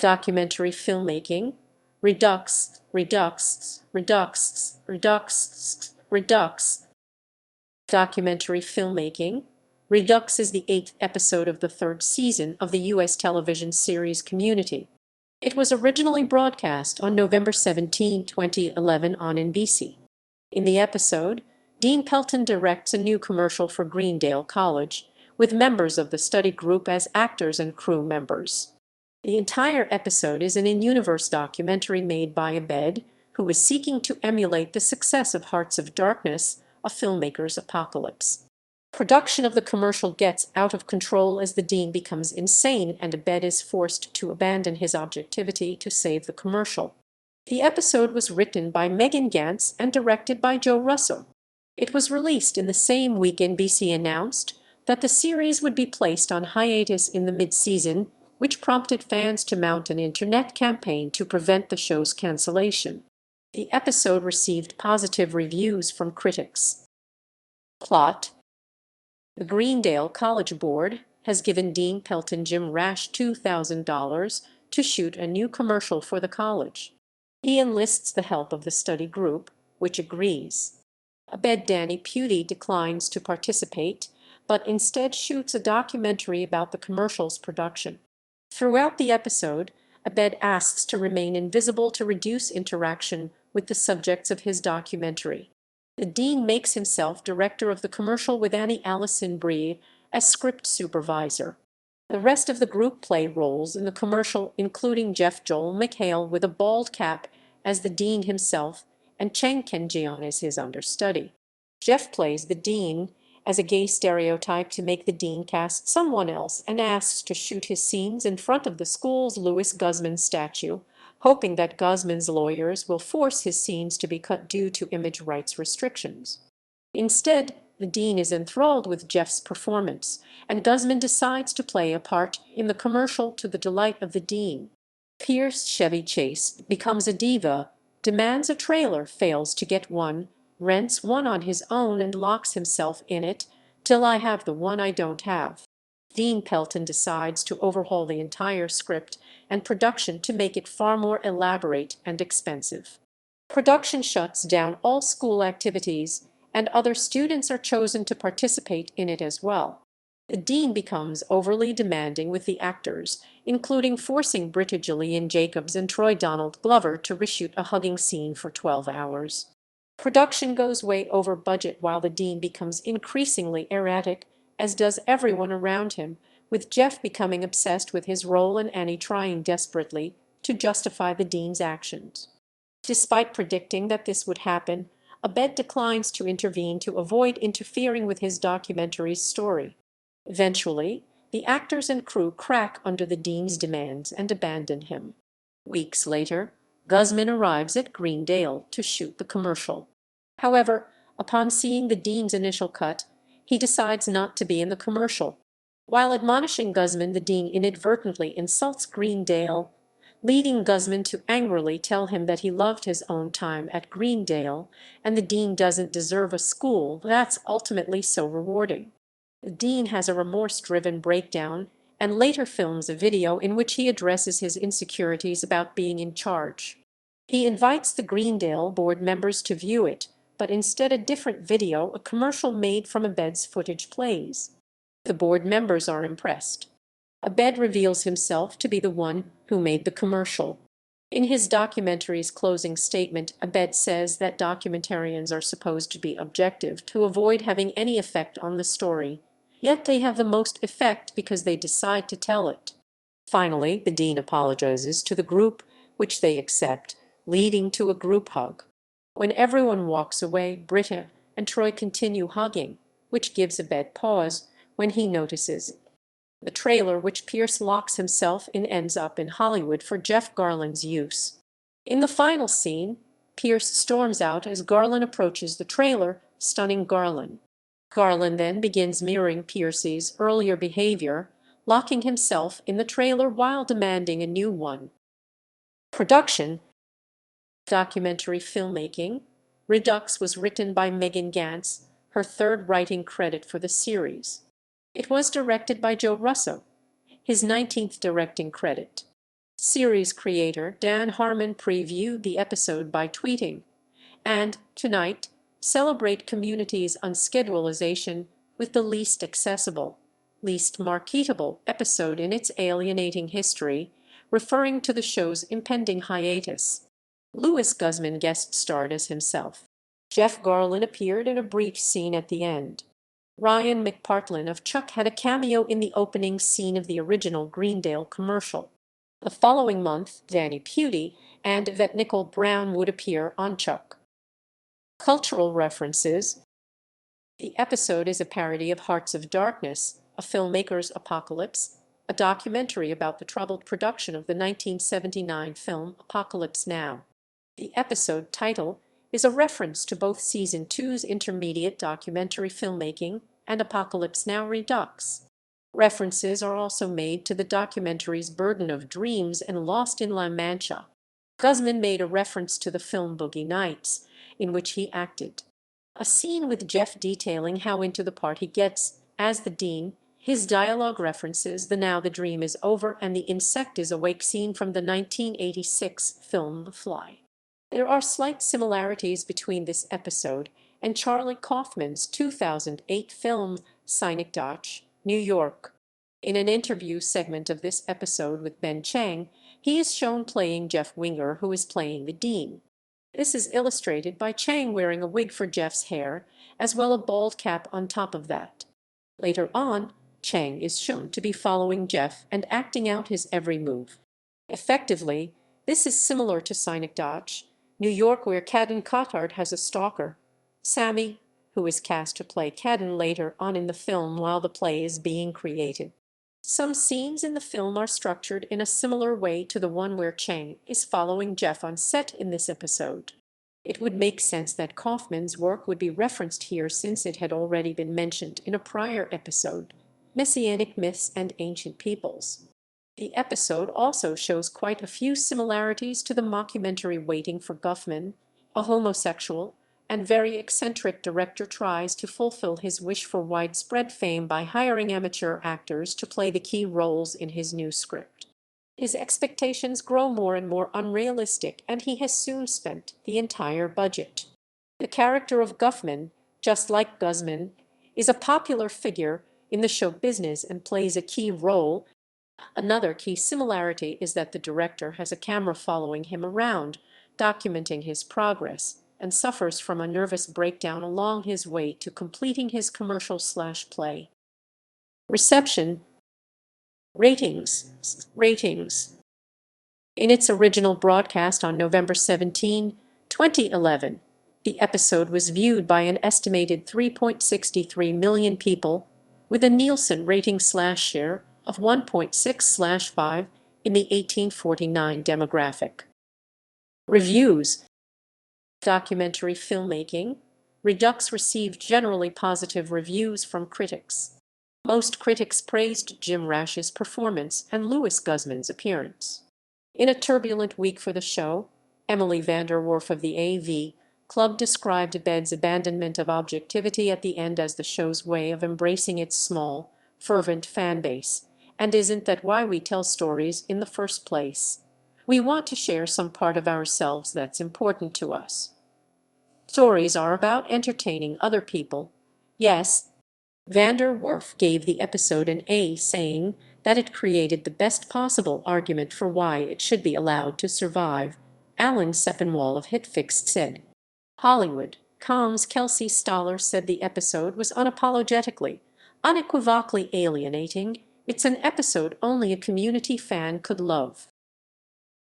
Documentary filmmaking. Redux, Redux, Redux, Redux, Redux. Documentary filmmaking. Redux is the 8th episode of the 3rd season of the U.S. television series Community. It was originally broadcast on November 17, 2011 on NBC. In the episode, Dean Pelton directs a new commercial for Greendale College, with members of the study group as actors and crew members. The entire episode is an in-universe documentary made by Abed, who is seeking to emulate the success of Hearts of Darkness, a filmmaker's apocalypse. Production of the commercial gets out of control as the dean becomes insane and Abed is forced to abandon his objectivity to save the commercial. The episode was written by Megan Ganz and directed by Joe Russo. It was released in the same week NBC announced that the series would be placed on hiatus in the mid-season, which prompted fans to mount an internet campaign to prevent the show's cancellation. The episode received positive reviews from critics. Plot. The Greendale College Board has given Dean Pelton Jim Rash $2,000 to shoot a new commercial for the college. He enlists the help of the study group, which agrees. Abed Danny Pudi declines to participate, but instead shoots a documentary about the commercial's production. Throughout the episode, Abed asks to remain invisible to reduce interaction with the subjects of his documentary. The dean makes himself director of the commercial with Annie Allison Brie as script supervisor. The rest of the group play roles in the commercial, including Jeff Joel McHale with a bald cap as the dean himself and Cheng Kenjeon as his understudy. Jeff plays the dean as a gay stereotype to make the dean cast someone else and asks to shoot his scenes in front of the school's Louis Guzman statue, hoping that Guzman's lawyers will force his scenes to be cut due to image rights restrictions. Instead, the dean is enthralled with Jeff's performance, and Guzman decides to play a part in the commercial to the delight of the dean. Pierce Chevy Chase becomes a diva, demands a trailer, fails to get one, rents one on his own and locks himself in it, till I have the one I don't have. Dean Pelton decides to overhaul the entire script and production to make it far more elaborate and expensive. Production shuts down all school activities, and other students are chosen to participate in it as well. The dean becomes overly demanding with the actors, including forcing Britta Jillian Jacobs and Troy Donald Glover to reshoot a hugging scene for 12 hours. Production goes way over budget while the dean becomes increasingly erratic, as does everyone around him, with Jeff becoming obsessed with his role and Annie trying desperately to justify the dean's actions. Despite predicting that this would happen, Abed declines to intervene to avoid interfering with his documentary's story. Eventually, the actors and crew crack under the dean's demands and abandon him. Weeks later, Guzman arrives at Greendale to shoot the commercial. However, upon seeing the dean's initial cut, he decides not to be in the commercial. While admonishing Guzman, the dean inadvertently insults Greendale, leading Guzman to angrily tell him that he loved his own time at Greendale and the dean doesn't deserve a school that's ultimately so rewarding. The dean has a remorse-driven breakdown and later films a video in which he addresses his insecurities about being in charge. He invites the Greendale board members to view it, but instead a different video, a commercial made from Abed's footage, plays. The board members are impressed. Abed reveals himself to be the one who made the commercial. In his documentary's closing statement, Abed says that documentarians are supposed to be objective to avoid having any effect on the story, yet they have the most effect because they decide to tell it. Finally, the dean apologizes to the group, which they accept, leading to a group hug. When everyone walks away, Britta and Troy continue hugging, which gives Abed pause when he notices the trailer which Pierce locks himself in ends up in Hollywood for Jeff Garland's use. In the final scene, Pierce storms out as Garland approaches the trailer, stunning Garland. Garland then begins mirroring Pierce's earlier behavior, locking himself in the trailer while demanding a new one. Production. Documentary filmmaking. Redux was written by Megan Ganz, her 3rd writing credit for the series. It was directed by Joe Russo, his 19th directing credit. Series creator Dan Harmon previewed the episode by tweeting, "And, tonight, celebrate Community's unschedulization with the least accessible, least marketable episode in its alienating history," referring to the show's impending hiatus. Louis Guzman guest starred as himself. Jeff Garlin appeared in a brief scene at the end. Ryan McPartlin of Chuck had a cameo in the opening scene of the original Greendale commercial. The following month, Danny Pudi and Yvette Nicole Brown would appear on Chuck. Cultural references. The episode is a parody of Hearts of Darkness, a filmmaker's apocalypse, a documentary about the troubled production of the 1979 film Apocalypse Now. The episode title is a reference to both Season 2's intermediate documentary Filmmaking and Apocalypse Now Redux. References are also made to the documentaries Burden of Dreams and Lost in La Mancha. Guzman made a reference to the film Boogie Nights, in which he acted. A scene with Jeff detailing how into the part he gets as the dean. His dialogue references the "Now the Dream is Over" and the "Insect is Awake" scene from the 1986 film The Fly. There are slight similarities between this episode and Charlie Kaufman's 2008 film Synecdoche, New York. In an interview segment of this episode with Ben Chang, he is shown playing Jeff Winger, who is playing the dean. This is illustrated by Chang wearing a wig for Jeff's hair, as well as a bald cap on top of that. Later on, Chang is shown to be following Jeff and acting out his every move. Effectively, this is similar to Synecdoche, New York, where Caden Cotard has a stalker, Sammy, who is cast to play Caden later on in the film while the play is being created. Some scenes in the film are structured in a similar way to the one where Chang is following Jeff on set in this episode. It would make sense that Kaufman's work would be referenced here since it had already been mentioned in a prior episode, Messianic Myths and Ancient Peoples. The episode also shows quite a few similarities to the mockumentary Waiting for Guffman. A homosexual and very eccentric director tries to fulfill his wish for widespread fame by hiring amateur actors to play the key roles in his new script. His expectations grow more and more unrealistic, and he has soon spent the entire budget. The character of Guffman, just like Guzman, is a popular figure in the show business and plays a key role. Another key similarity is that the director has a camera following him around, documenting his progress, and suffers from a nervous breakdown along his way to completing his commercial/play. Reception. Ratings. In its original broadcast on November 17, 2011, the episode was viewed by an estimated 3.63 million people, with a Nielsen rating/share of 1.6/5 in the 1849 demographic. Reviews. Documentary Filmmaking, Redux received generally positive reviews from critics. Most critics praised Jim Rash's performance and Louis Guzman's appearance. In a turbulent week for the show, Emily Vanderwerf of the AV Club described Abed's abandonment of objectivity at the end as the show's way of embracing its small, fervent fan base. And isn't that why we tell stories in the first place? We want to share some part of ourselves that's important to us. Stories are about entertaining other people. Yes, Vanderwerf gave the episode an A, saying that it created the best possible argument for why it should be allowed to survive. Alan Sepinwall of HitFix said. Hollywood.com's Kelsey Stoller said the episode was unapologetically, unequivocally alienating. It's an episode only a Community fan could love.